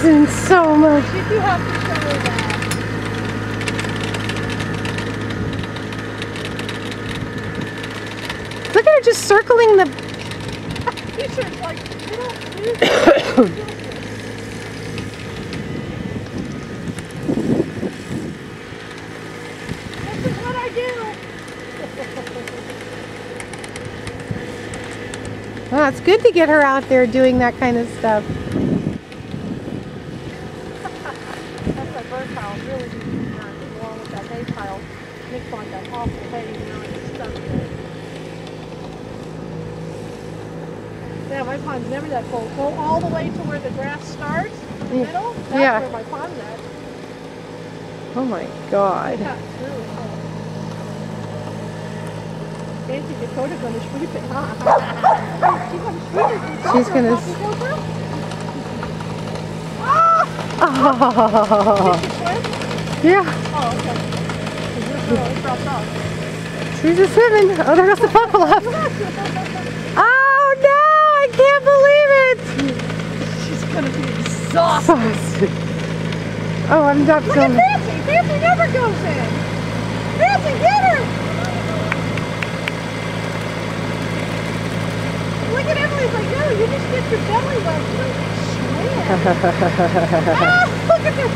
dancing so much. You do have to show her that. Look at her just circling the... T-shirt's like, you don't do This is what I do. Well, it's good to get her out there doing that kind of stuff. That's my bird pile. Really needs to be done along with that hay pile. Makes like that awful hay, you know, it's stuck there. Yeah, my pond's never that full. Go all the way to where the grass starts in the middle. That's where my pond's at. Oh my God. Yeah, it's really full. Fancy Dakota gonna sweep it, huh? She's gonna sweep it. She's gonna... Oh! Yeah. Oh, okay. Is this girl dropped off? She's just swimming. Oh, there goes the buffalo. Oh no, I can't believe it. She's gonna be exhausted. Oh, I'm not Look filming. at Fancy! Fancy never goes in! Fancy, get her! Look at Emily's like, no, you just get your belly wet. You don't swim. Ah, look at this.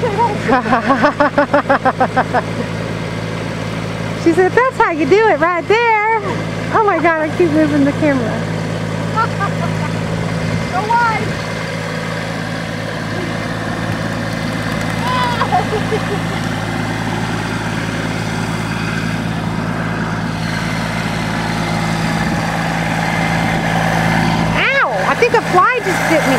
She said, that's how you do it right there. Oh my God, I keep moving the camera. Go wide. Ow! I think a fly just bit me.